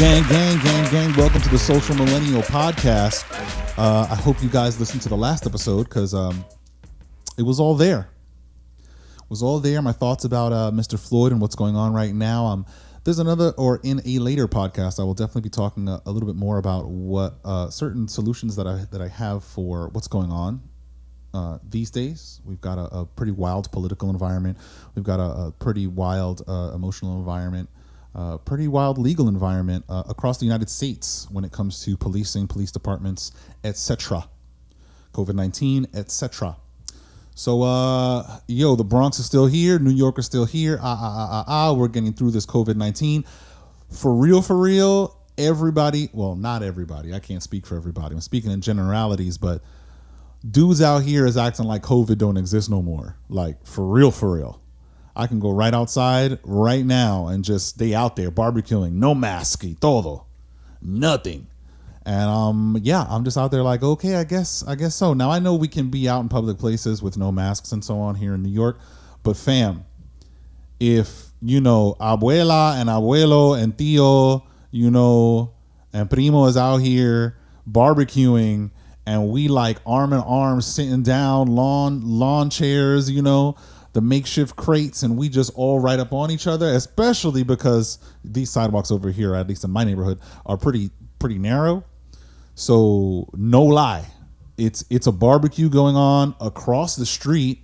Gang. Welcome to the Social Millennial Podcast. I hope you guys listened to the last episode because it was all there. My thoughts about Mr. Floyd and what's going on right now. There's another, or in a later podcast, I will definitely be talking a little bit more about what certain solutions that I have for what's going on these days. We've got a pretty wild political environment. We've got a pretty wild emotional environment. Pretty wild legal environment across the United States when it comes to policing, police departments, etc. COVID-19, etc. So, the Bronx is still here. New York is still here. We're getting through this COVID-19. For real, everybody, well, not everybody. I can't speak for everybody. I'm speaking in generalities, but dudes out here is acting like COVID don't exist no more. Like, for real. I can go right outside right now and just stay out there barbecuing, no mask, todo, nothing. And I'm just out there like, okay, I guess so. Now I know we can be out in public places with no masks and so on here in New York, but fam, if abuela and abuelo and tío, and primo is out here barbecuing and we like arm in arm sitting down, lawn chairs, the makeshift crates, and we just all right up on each other, especially because these sidewalks over here, at least in my neighborhood, are pretty narrow. So no lie, it's a barbecue going on across the street,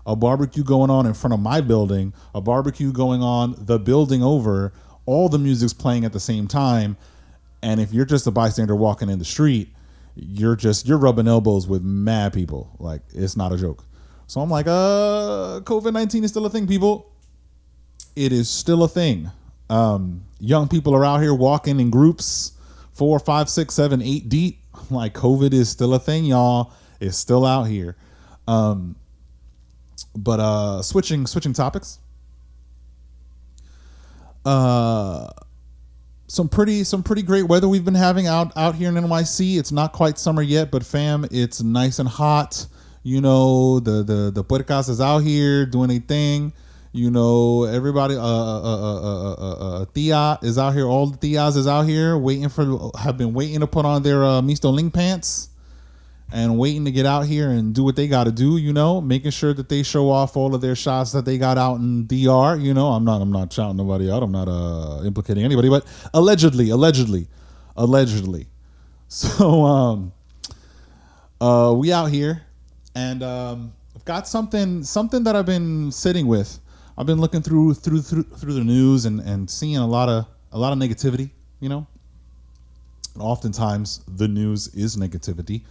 a barbecue going on in front of my building, a barbecue going on the building over, all the music's playing at the same time. And if you're just a bystander walking in the street, you're rubbing elbows with mad people. Like, it's not a joke. So I'm like, COVID-19 is still a thing, people. It is still a thing. Young people are out here walking in groups, 4, 5, 6, 7, 8 deep. Like, COVID is still a thing, y'all. It's still out here. But switching topics. Some pretty great weather we've been having out here in NYC. It's not quite summer yet, but fam, it's nice and hot. The puercas is out here doing a thing. Everybody, tia is out here. All the tias is out here have been waiting to put on their Misto Ling pants and waiting to get out here and do what they got to do, making sure that they show off all of their shots that they got out in DR. I'm not shouting nobody out. I'm not implicating anybody, but allegedly. So, we out here. And I've got something that I've been sitting with. I've been looking through the news and seeing a lot of negativity. Oftentimes the news is negativity.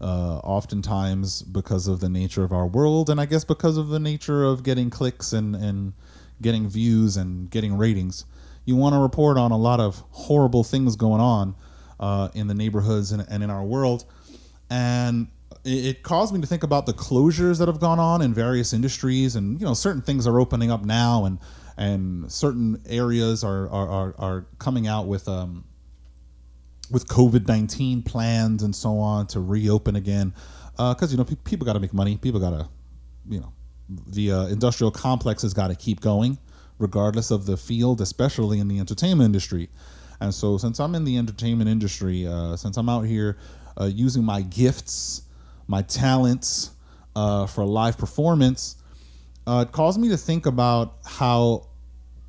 Oftentimes because of the nature of our world, and I guess because of the nature of getting clicks and getting views and getting ratings, you want to report on a lot of horrible things going on in the neighborhoods and in our world. And it caused me to think about the closures that have gone on in various industries, and certain things are opening up now, and certain areas are coming out with COVID-19 plans and so on to reopen again, because people got to make money, people got to the industrial complex has got to keep going regardless of the field, especially in the entertainment industry. And so since I'm in the entertainment industry, since I'm out here using my gifts, my talents for live performance, it caused me to think about how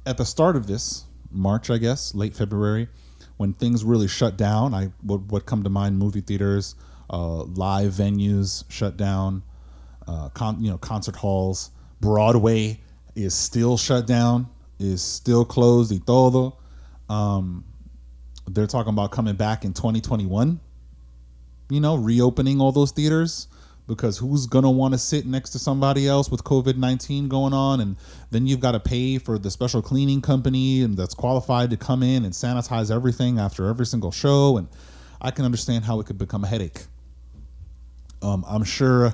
at the start of this March, I guess, late February, when things really shut down, what come to mind, movie theaters, live venues shut down, concert halls, Broadway is still shut down, is still closed y todo. They're talking about coming back in 2021. Reopening all those theaters, because who's going to want to sit next to somebody else with COVID-19 going on? And then you've got to pay for the special cleaning company and that's qualified to come in and sanitize everything after every single show. And I can understand how it could become a headache. I'm sure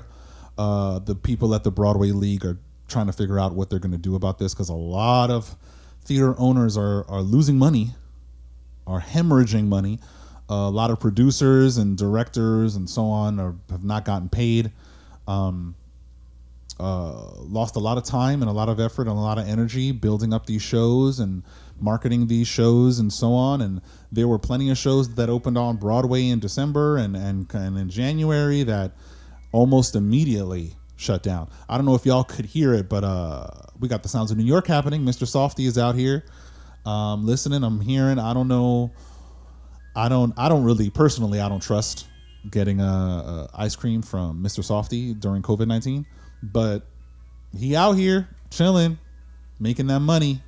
the people at the Broadway League are trying to figure out what they're going to do about this, because a lot of theater owners are losing money, are hemorrhaging money. A lot of producers and directors and so on have not gotten paid. lost a lot of time and a lot of effort and a lot of energy building up these shows and marketing these shows and so on. And there were plenty of shows that opened on Broadway in December and in January that almost immediately shut down. I don't know if y'all could hear it, but we got the Sounds of New York happening. Mr. Softy is out here listening. I'm hearing. I don't know. I don't really personally. I don't trust getting ice cream from Mr. Softy during COVID-19, but he out here chilling, making that money,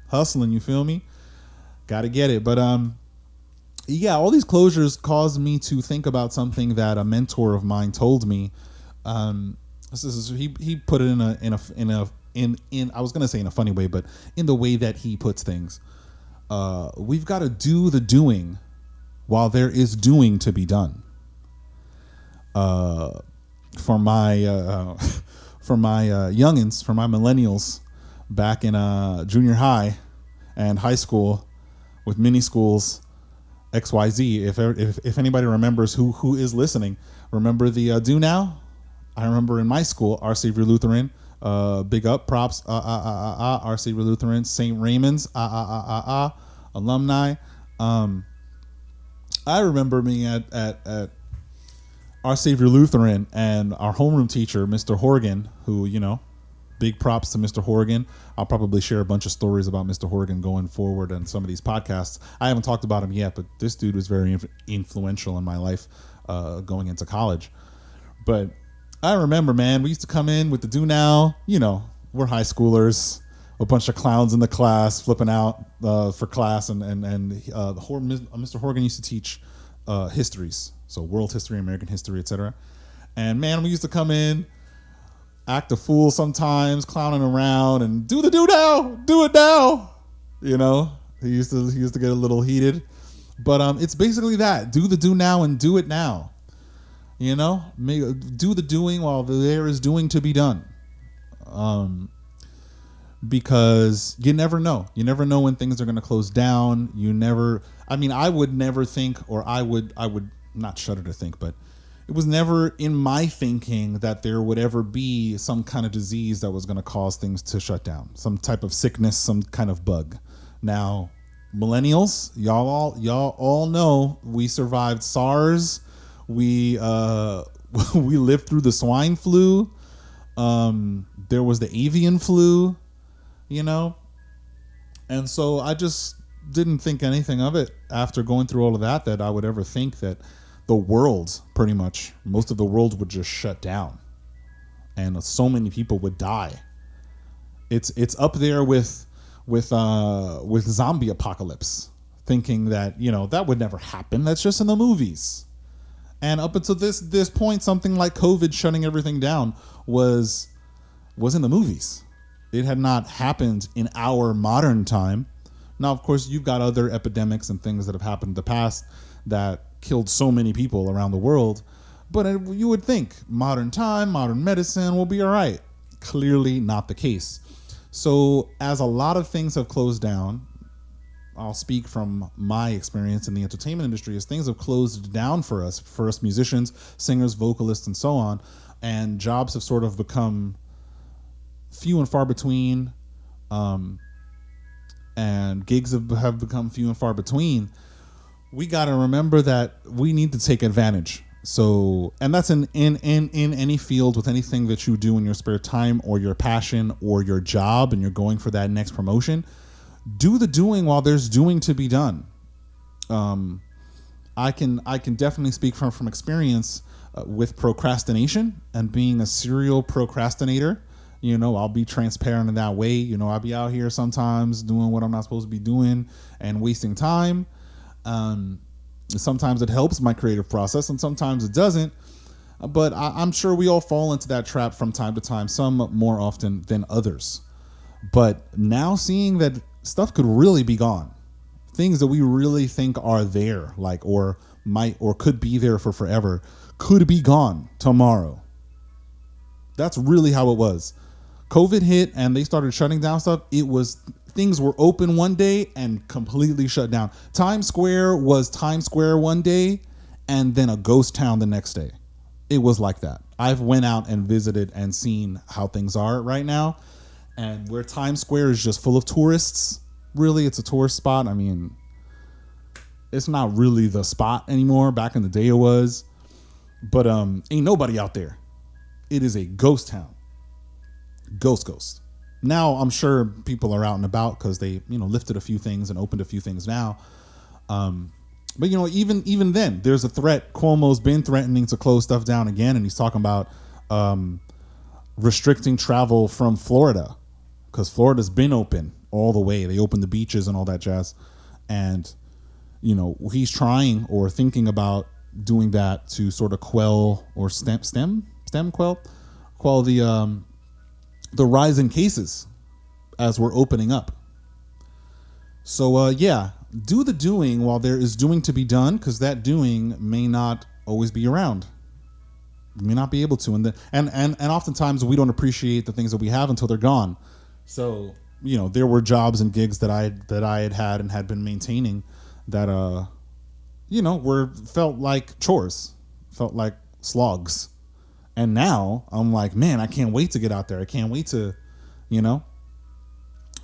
hustling. You feel me? Got to get it. But yeah, all these closures caused me to think about something that a mentor of mine told me. He put it in I was gonna say in a funny way, but in the way that he puts things. We've got to do the doing while there is doing to be done. For my youngins, for my millennials, back in junior high and high school with mini schools, XYZ. If anybody remembers who is listening, remember the Do Now? I remember in my school, Our Savior Lutheran. Big up, props, Our Savior Lutheran, St. Raymond's, alumni. I remember being at Our Savior Lutheran and our homeroom teacher, Mr. Horgan, who, big props to Mr. Horgan. I'll probably share a bunch of stories about Mr. Horgan going forward on some of these podcasts. I haven't talked about him yet, but this dude was very influential in my life going into college. But I remember, man, we used to come in with the Do Now. We're high schoolers, a bunch of clowns in the class flipping out for class, and Mr. Horgan used to teach histories, so world history, American history, etc. And man, we used to come in, act a fool sometimes, clowning around, and do it now. He used to get a little heated, but it's basically that: do now and do it now. Do the doing while there is doing to be done. Because you never know. You never know when things are going to close down. I would never think, or I would not shudder to think, but it was never in my thinking that there would ever be some kind of disease that was going to cause things to shut down. Some type of sickness, some kind of bug. Now, millennials, y'all all know we survived SARS. We lived through the swine flu. There was the avian flu, and so I just didn't think anything of it after going through all of that I would ever think that the world, pretty much most of the world, would just shut down and so many people would die. It's up there with zombie apocalypse, thinking that that would never happen. That's just in the movies. And up until this point, something like COVID shutting everything down was in the movies. It had not happened in our modern time. Now, of course, you've got other epidemics and things that have happened in the past that killed so many people around the world. But you would think modern time, modern medicine will be all right. Clearly not the case. So as a lot of things have closed down, I'll speak from my experience in the entertainment industry, as things have closed down for us musicians, singers, vocalists, and so on, and jobs have sort of become few and far between, and gigs have become few and far between. We got to remember that we need to take advantage. So, and that's in any field, with anything that you do in your spare time or your passion or your job, and you're going for that next promotion. Do the doing while there's doing to be done. I can definitely speak from experience with procrastination and being a serial procrastinator. I'll be transparent in that way. I'll be out here sometimes doing what I'm not supposed to be doing and wasting time. Sometimes it helps my creative process and sometimes it doesn't. But I'm sure we all fall into that trap from time to time, some more often than others. But now seeing that stuff could really be gone, things that we really think are there, or might or could be there for forever, could be gone tomorrow. That's really how it was. COVID hit and they started shutting down stuff. Things were open one day and completely shut down. Times Square was Times Square one day and then a ghost town the next day. It was like that. I've went out and visited and seen how things are right now, and where Times Square is just full of tourists. Really, it's a tourist spot. I mean, it's not really the spot anymore. Back in the day it was, but ain't nobody out there. It is a ghost town. Ghost. Now I'm sure people are out and about because they, lifted a few things and opened a few things now. But even then, there's a threat. Cuomo's been threatening to close stuff down again, and he's talking about restricting travel from Florida because Florida's been open all the way. They opened the beaches and all that jazz, and he's trying or thinking about doing that to sort of quell or quell the rise in cases as we're opening up. So do the doing while there is doing to be done, because that doing may not always be around. You may not be able to, and oftentimes we don't appreciate the things that we have until they're gone. So there were jobs and gigs that I had and had been maintaining that felt like chores, felt like slogs. And now I'm like, man, I can't wait to get out there. I can't wait to,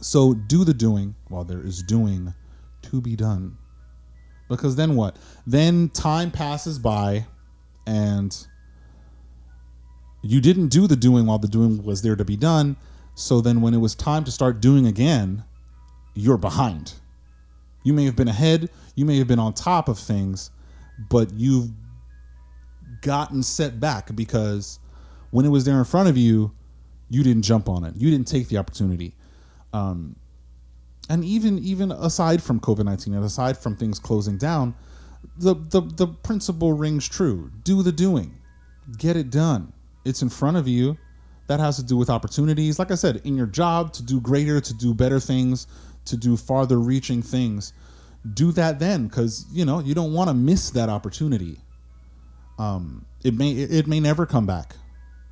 So do the doing while there is doing to be done. Because then what? Then time passes by and you didn't do the doing while the doing was there to be done. So then when it was time to start doing again, you're behind. You may have been ahead. You may have been on top of things, but you've gotten set back because when it was there in front of you, you didn't jump on it. You didn't take the opportunity. And even aside from COVID-19 and aside from things closing down, the principle rings true. Do the doing. Get it done. It's in front of you. That has to do with opportunities. Like I said, in your job, to do greater, to do better things, to do farther reaching things. Do that then, because you don't want to miss that opportunity. It may never come back.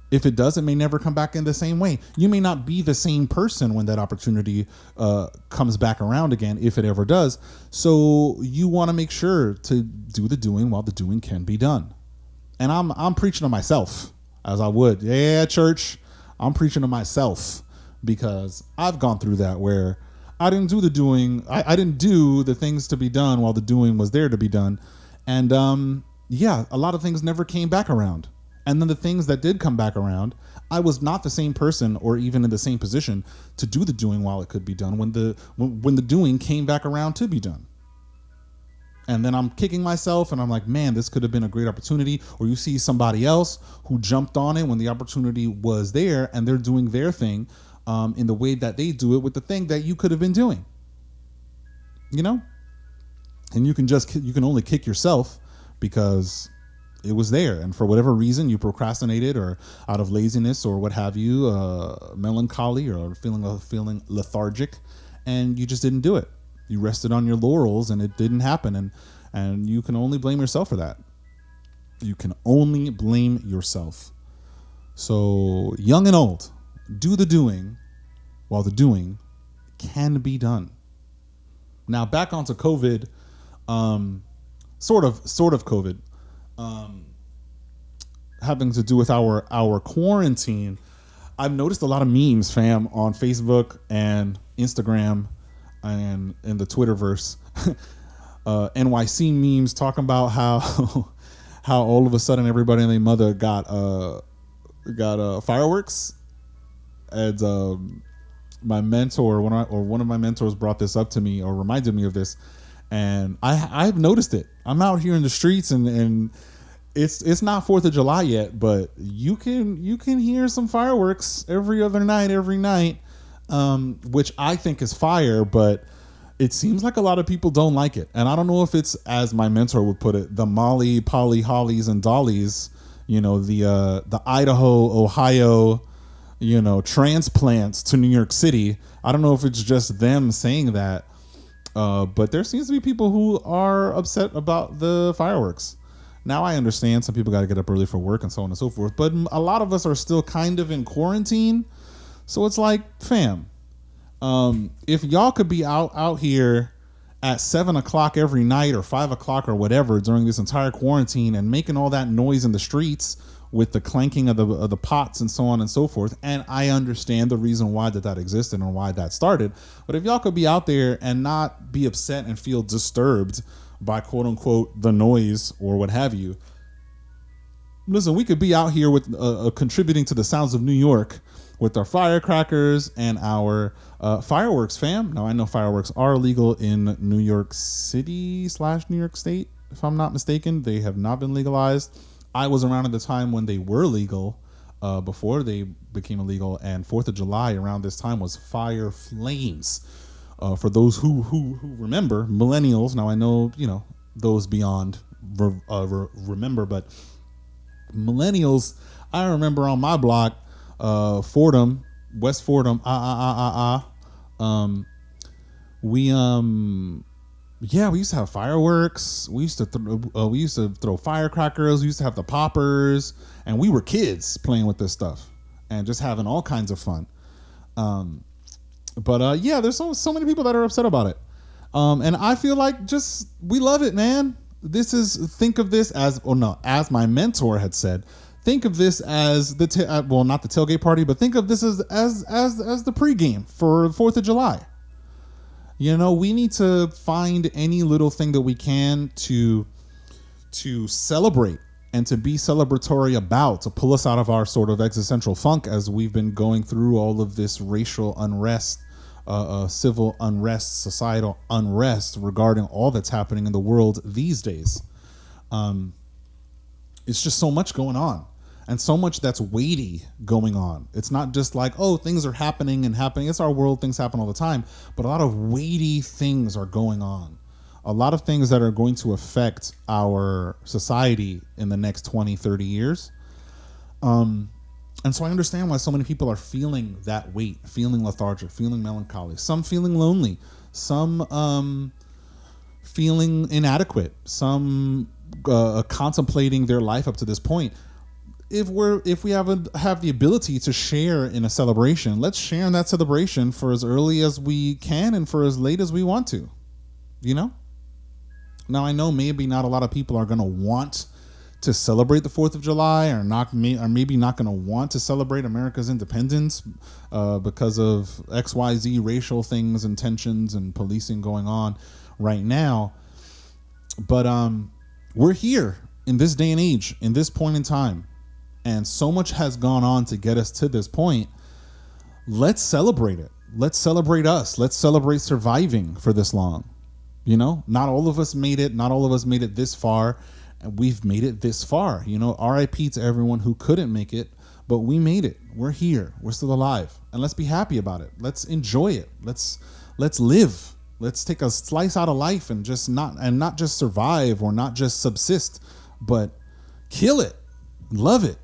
If it does, it may never come back in the same way. You may not be the same person when that opportunity comes back around again, if it ever does. So you want to make sure to do the doing while the doing can be done. And I'm preaching to myself, as I would. Yeah, church, I'm preaching to myself because I've gone through that where I didn't do the doing. I didn't do the things to be done while the doing was there to be done. And a lot of things never came back around. And then the things that did come back around, I was not the same person or even in the same position to do the doing while it could be done when the doing came back around to be done. And then I'm kicking myself and I'm like, man, this could have been a great opportunity. Or you see somebody else who jumped on it when the opportunity was there and they're doing their thing in the way that they do it with the thing that you could have been doing. And you can only kick yourself because it was there, and for whatever reason you procrastinated or out of laziness or what have you, melancholy or feeling lethargic, and you just didn't do it. You rested on your laurels and it didn't happen, and you can only blame yourself for that. You can only blame yourself. So young and old, do the doing while the doing can be done. Now back onto COVID, sort of COVID. Having to do with our quarantine, I've noticed a lot of memes, fam, on Facebook and Instagram and in the Twitterverse. NYC memes talking about how all of a sudden everybody and their mother got fireworks. And my mentor, one of my mentors brought this up to me or reminded me of this, and I've noticed it. I'm out here in the streets and it's not 4th of July yet, but you can hear some fireworks every night, which I think is fire, but it seems like a lot of people don't like it. And I don't know if it's, as my mentor would put it, the Molly, Polly, Hollies, and Dollies, the Idaho, Ohio, transplants to New York City. I don't know if it's just them saying that, but there seems to be people who are upset about the fireworks. Now I understand some people got to get up early for work and so on and so forth, but a lot of us are still kind of in quarantine. So it's like, fam, if y'all could be out here at 7 o'clock every night or 5 o'clock or whatever during this entire quarantine and making all that noise in the streets with the clanking of the pots and so on and so forth. And I understand the reason why that existed and why that started. But if y'all could be out there and not be upset and feel disturbed by quote unquote the noise or what have you, listen, we could be out here with contributing to the sounds of New York with our firecrackers and our fireworks, fam. Now, I know fireworks are illegal in New York City / New York State, if I'm not mistaken. They have not been legalized. I was around at the time when they were legal, before they became illegal, and 4th of July around this time was Fire Flames. For those who remember, millennials, now I know, those beyond remember, but millennials, I remember on my block, Fordham, West Fordham, we used to have fireworks. We used to throw firecrackers. We used to have the poppers, and we were kids playing with this stuff and just having all kinds of fun. But there's so many people that are upset about it, and I feel like we love it, man. Think of this as my mentor had said, think of this as not the tailgate party, but think of this as the pregame for 4th of July. We need to find any little thing that we can to celebrate and to be celebratory about, to pull us out of our sort of existential funk as we've been going through all of this racial unrest, civil unrest, societal unrest regarding all that's happening in the world these days. It's just so much going on, and so much that's weighty going on. It's not just like, things are happening. It's our world. Things happen all the time, but a lot of weighty things are going on. A lot of things that are going to affect our society in the next 20, 30 years. And so I understand why so many people are feeling that weight, feeling lethargic, feeling melancholy, some feeling lonely, some feeling inadequate, some contemplating their life up to this point. If we have the ability to share in a celebration, let's share in that celebration for as early as we can and for as late as we want to. Now, I know maybe not a lot of people are going to want to celebrate the 4th of July, or maybe not going to want to celebrate America's independence because of XYZ racial things and tensions and policing going on right now. But we're here in this day and age, in this point in time, and so much has gone on to get us to this point. Let's celebrate it. Let's celebrate us. Let's celebrate surviving for this long. Not all of us made it. Not all of us made it this far. And we've made it this far. RIP to everyone who couldn't make it, but we made it. We're here. We're still alive. And let's be happy about it. Let's enjoy it. Let's live. Let's take a slice out of life and not just survive or not just subsist, but kill it. Love it.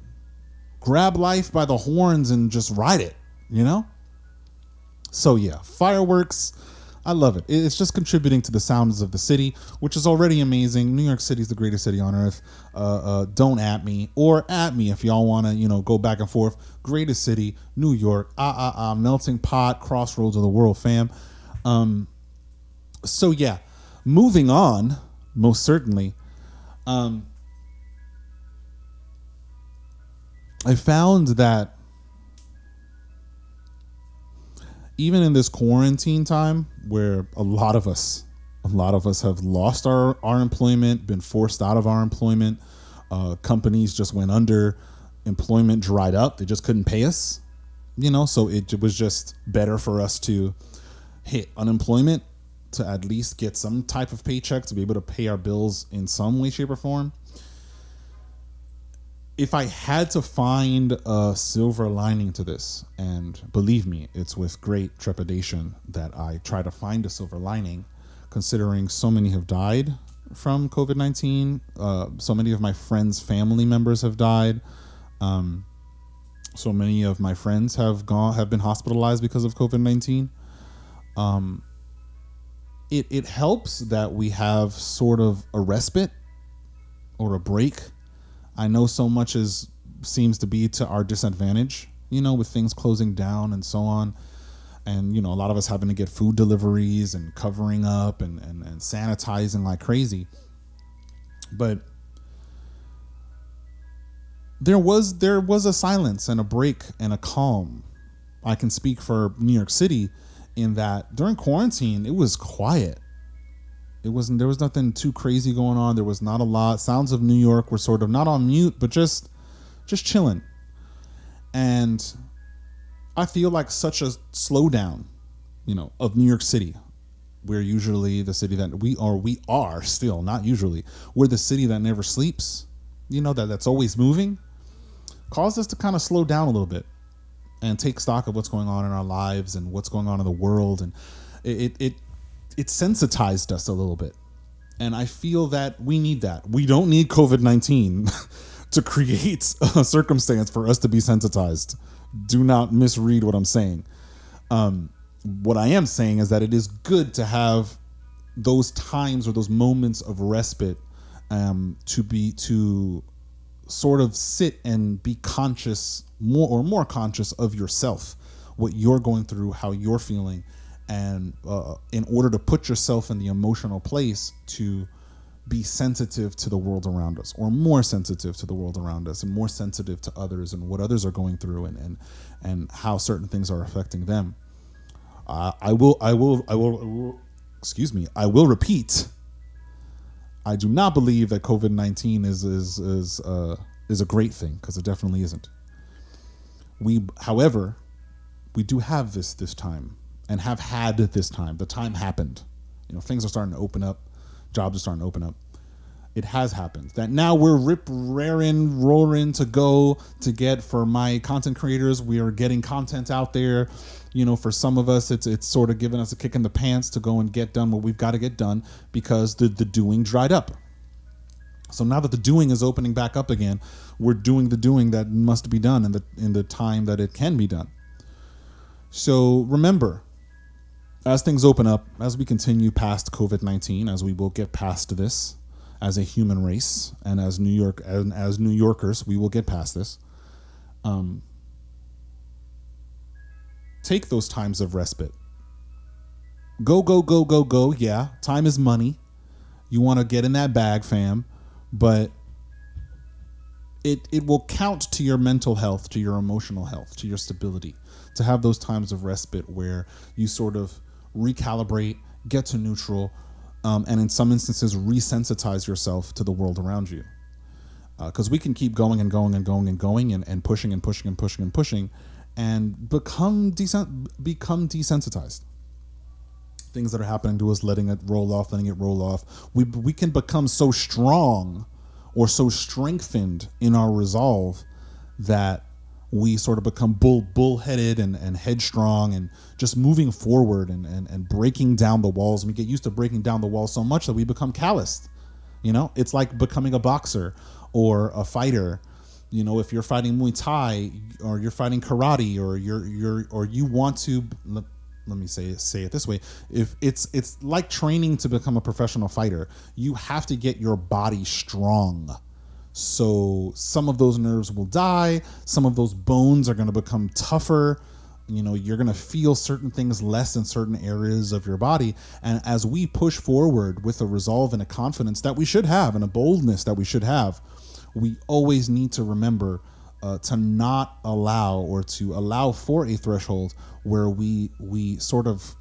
Grab life by the horns and just ride it, So yeah, fireworks. I love it. It's just contributing to the sounds of the city, which is already amazing. New York City is the greatest city on earth. Don't at me, or at me if y'all want to, go back and forth. Greatest city, New York. Melting pot, crossroads of the world, fam. So yeah, moving on, most certainly. I found that even in this quarantine time where a lot of us have lost our employment, been forced out of our employment, companies just went under, employment dried up, they just couldn't pay us, so it was just better for us to hit unemployment to at least get some type of paycheck to be able to pay our bills in some way, shape, or form. If I had to find a silver lining to this, and believe me, it's with great trepidation that I try to find a silver lining, considering so many have died from COVID-19. So many of my friends' family members have died. So many of my friends have been hospitalized because of COVID-19. It helps that we have sort of a respite or a break. I know so much seems to be to our disadvantage, with things closing down and so on. And, a lot of us having to get food deliveries and covering up and sanitizing like crazy. But there was a silence and a break and a calm. I can speak for New York City in that during quarantine it was quiet. There was nothing too crazy going on. There was not a lot. Sounds of New York were sort of not on mute, but just chilling. And I feel like such a slowdown, of New York City. We're usually the city that we are still, not usually. We're the city that never sleeps, that's always moving. Caused us to kind of slow down a little bit and take stock of what's going on in our lives and what's going on in the world. And it sensitized us a little bit. And I feel that we need that. We don't need COVID-19 to create a circumstance for us to be sensitized. Do not misread what I'm saying. What I am saying is that it is good to have those times or those moments of respite, to sort of sit and be conscious, more conscious of yourself, what you're going through, how you're feeling, and in order to put yourself in the emotional place to be sensitive to the world around us, or more sensitive to the world around us, and more sensitive to others and what others are going through, and how certain things are affecting them. I will repeat. I do not believe that COVID-19 is a great thing, because it definitely isn't. However, we do have this time, and have had this time. The time happened. Things are starting to open up. Jobs are starting to open up. It has happened that now we're roaring to go to get. For my content creators, we are getting content out there. For some of us, it's sort of giving us a kick in the pants to go and get done what we've got to get done, because the doing dried up. So now that the doing is opening back up again, we're doing the doing that must be done in the time that it can be done. So remember, as things open up, as we continue past COVID-19, as we will get past this as a human race, and as New Yorkers, we will get past this. Take those times of respite. Go. Yeah, time is money. You want to get in that bag, fam, but it will count to your mental health, to your emotional health, to your stability, to have those times of respite where you sort of recalibrate, get to neutral, and in some instances resensitize yourself to the world around you. Because we can keep going and going and going and going and pushing and pushing and pushing and pushing and become desensitized. Things that are happening to us, letting it roll off. We can become so strong or so strengthened in our resolve that we sort of become bullheaded and headstrong and just moving forward and breaking down the walls. And we get used to breaking down the walls so much that we become calloused. It's like becoming a boxer or a fighter. If you're fighting Muay Thai or you're fighting karate or you want to, let me say it this way. If it's like training to become a professional fighter, you have to get your body strong. So some of those nerves will die. Some of those bones are going to become tougher. You're going to feel certain things less in certain areas of your body. And as we push forward with a resolve and a confidence that we should have and a boldness that we should have, we always need to remember to not allow, or to allow for a threshold where we sort of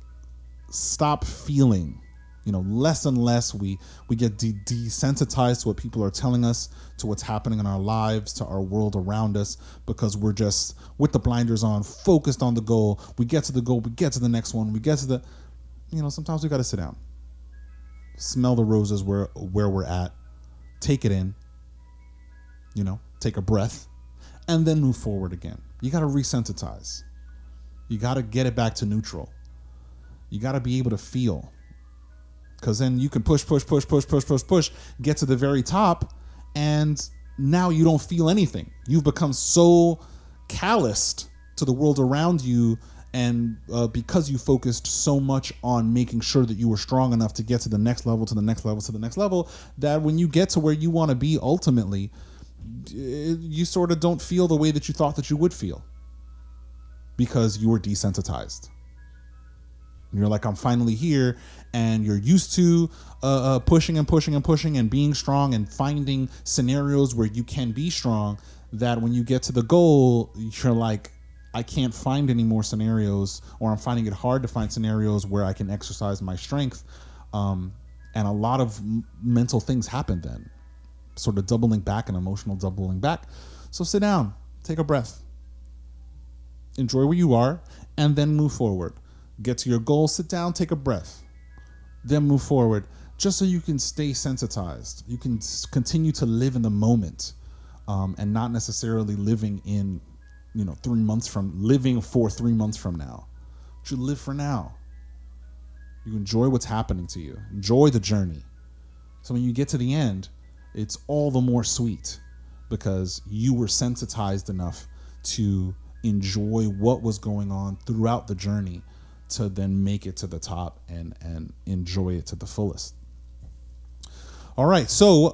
stop feeling. Less and less we get desensitized to what people are telling us, to what's happening in our lives, to our world around us, because we're just with the blinders on, focused on the goal. We get to the goal, we get to the next one, we get to the, sometimes we got to sit down, smell the roses where we're at, take it in, take a breath, and then move forward again. You got to resensitize. You got to get it back to neutral. You got to be able to feel. Because then you can push, get to the very top, and now you don't feel anything. You've become so calloused to the world around you, and because you focused so much on making sure that you were strong enough to get to the next level, that when you get to where you want to be ultimately, you sort of don't feel the way that you thought that you would feel, because you were desensitized. You're like, I'm finally here, and you're used to pushing and being strong and finding scenarios where you can be strong. that when you get to the goal, you're like, I can't find any more scenarios, or I'm finding it hard to find scenarios where I can exercise my strength. And a lot of mental things happen then, sort of doubling back and emotional doubling back. So sit down, take a breath, enjoy where you are, and then move forward. Get to your goal, sit down, take a breath, then move forward, just so you can stay sensitized. You can continue to live in the moment, and not necessarily living in, 3 months from, living for 3 months from now. But you live for now. You enjoy what's happening to you. Enjoy the journey. So when you get to the end, it's all the more sweet because you were sensitized enough to enjoy what was going on throughout the journey to then make it to the top and enjoy it to the fullest. All right, so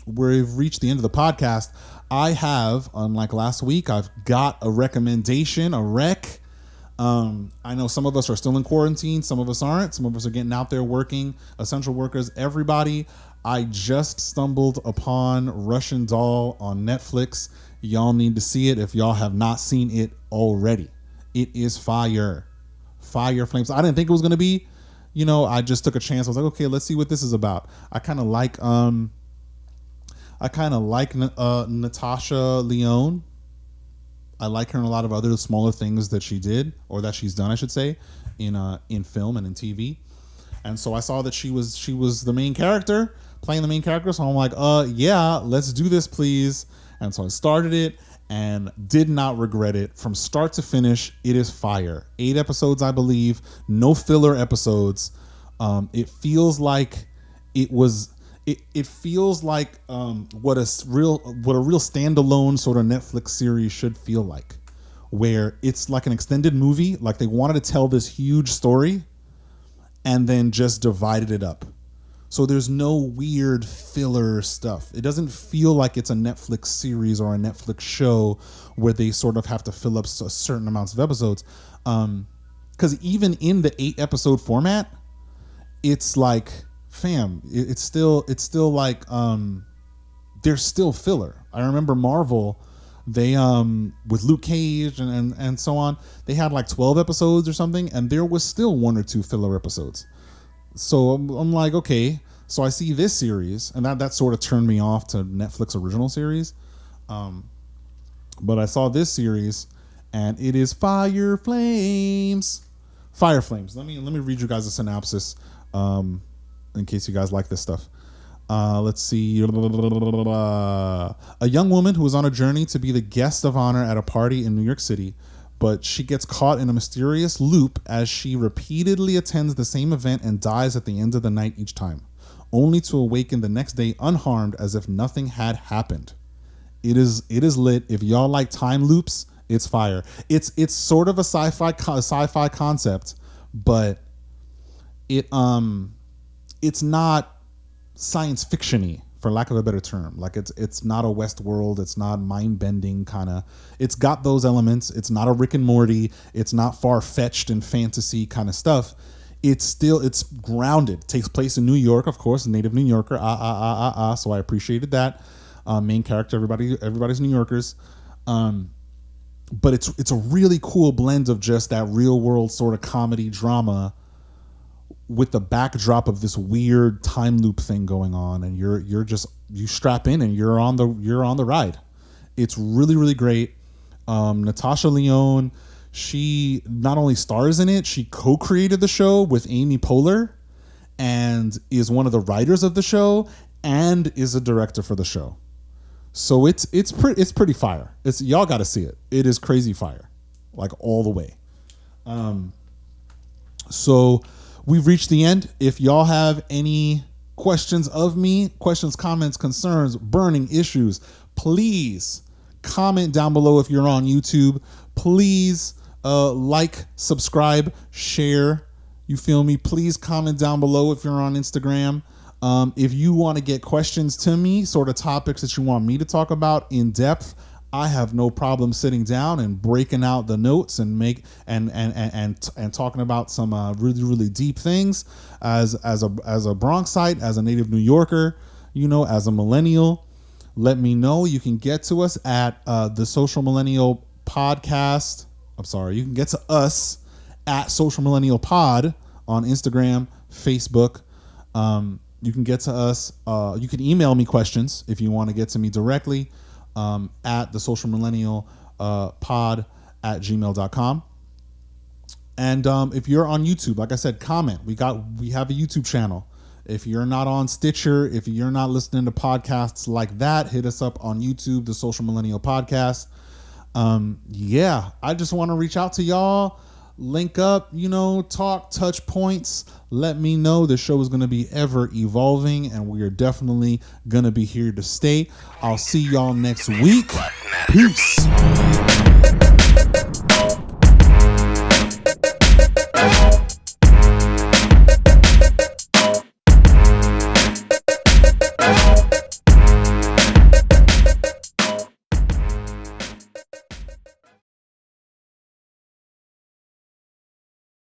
we've reached the end of the podcast. I have, unlike last week, I've got a recommendation, a rec. I know some of us are still in quarantine. Some of us aren't. Some of us are getting out there working, essential workers, everybody. I just stumbled upon Russian Doll on Netflix. Y'all need to see it if y'all have not seen it already. It is fire. Fire flames. I didn't think it was going to be, I just took a chance. I was like, okay, let's see what this is about. I kind of like Natasha Lyonne. I like her in a lot of other smaller things that she did, or that she's done, I should say, in film and in TV. And so I saw that she was the main character, playing the main character. So I'm like, yeah, let's do this, please. And so I started it and did not regret it from start to finish. It is fire. 8 episodes, I believe, no filler episodes. It feels like it was. It feels like what a real standalone sort of Netflix series should feel like, where it's like an extended movie, like they wanted to tell this huge story and then just divided it up. So there's no weird filler stuff. It doesn't feel like it's a Netflix series or a Netflix show where they sort of have to fill up certain amounts of episodes. Because even in the 8 episode format, it's like, fam, it's still like there's still filler. I remember Marvel, they with Luke Cage and so on, they had like 12 episodes or something, and there was still 1 or 2 filler episodes. So I'm like, okay. So I see this series, and that sort of turned me off to Netflix original series. But I saw this series, and it is Fire Flames. Fire Flames. Let me read you guys a synopsis, in case you guys like this stuff. Let's see. A young woman who is on a journey to be the guest of honor at a party in New York City, but she gets caught in a mysterious loop as she repeatedly attends the same event and dies at the end of the night each time, only to awaken the next day unharmed as if nothing had happened. It is lit. If y'all like time loops, it's fire. It's sort of a sci-fi concept, but it's not science fiction-y, for lack of a better term. Like it's not a Westworld. It's not mind-bending kind of. It's got those elements. It's not a Rick and Morty. It's not far-fetched and fantasy kind of stuff. It's grounded. It takes place in New York, of course, a native New Yorker. So I appreciated that. Main character, everybody's New Yorkers. But it's a really cool blend of just that real world sort of comedy drama with the backdrop of this weird time loop thing going on, and you strap in and you're on the ride. It's really, really great. Natasha Lyonne, she not only stars in it, she co-created the show with Amy Poehler and is one of the writers of the show and is a director for the show. So it's pretty fire. Y'all got to see it. It is crazy fire, like all the way. So we've reached the end. If y'all have any questions of me, questions, comments, concerns, burning issues, please comment down below. If you're on YouTube, please like, subscribe, share. You feel me? Please comment down below if you're on Instagram. If you want to get questions to me, sort of topics that you want me to talk about in depth, I have no problem sitting down and breaking out the notes and talking about some really, really deep things as a Bronxite, as a native New Yorker, as a millennial. let me know. You can get to us at the Social Millennial Podcast. I'm sorry. You can get to us at Social Millennial Pod on Instagram, Facebook. You can get to us. You can email me questions if you want to get to me directly at the Social Millennial Pod at gmail.com. And if you're on YouTube, like I said, comment. We have a YouTube channel. If you're not on Stitcher, if you're not listening to podcasts like that, hit us up on YouTube, the Social Millennial Podcast. I just want to reach out to y'all, link up, talk, touch points. Let me know. The show is going to be ever evolving, and we are definitely going to be here to stay. I'll see y'all next week. Peace.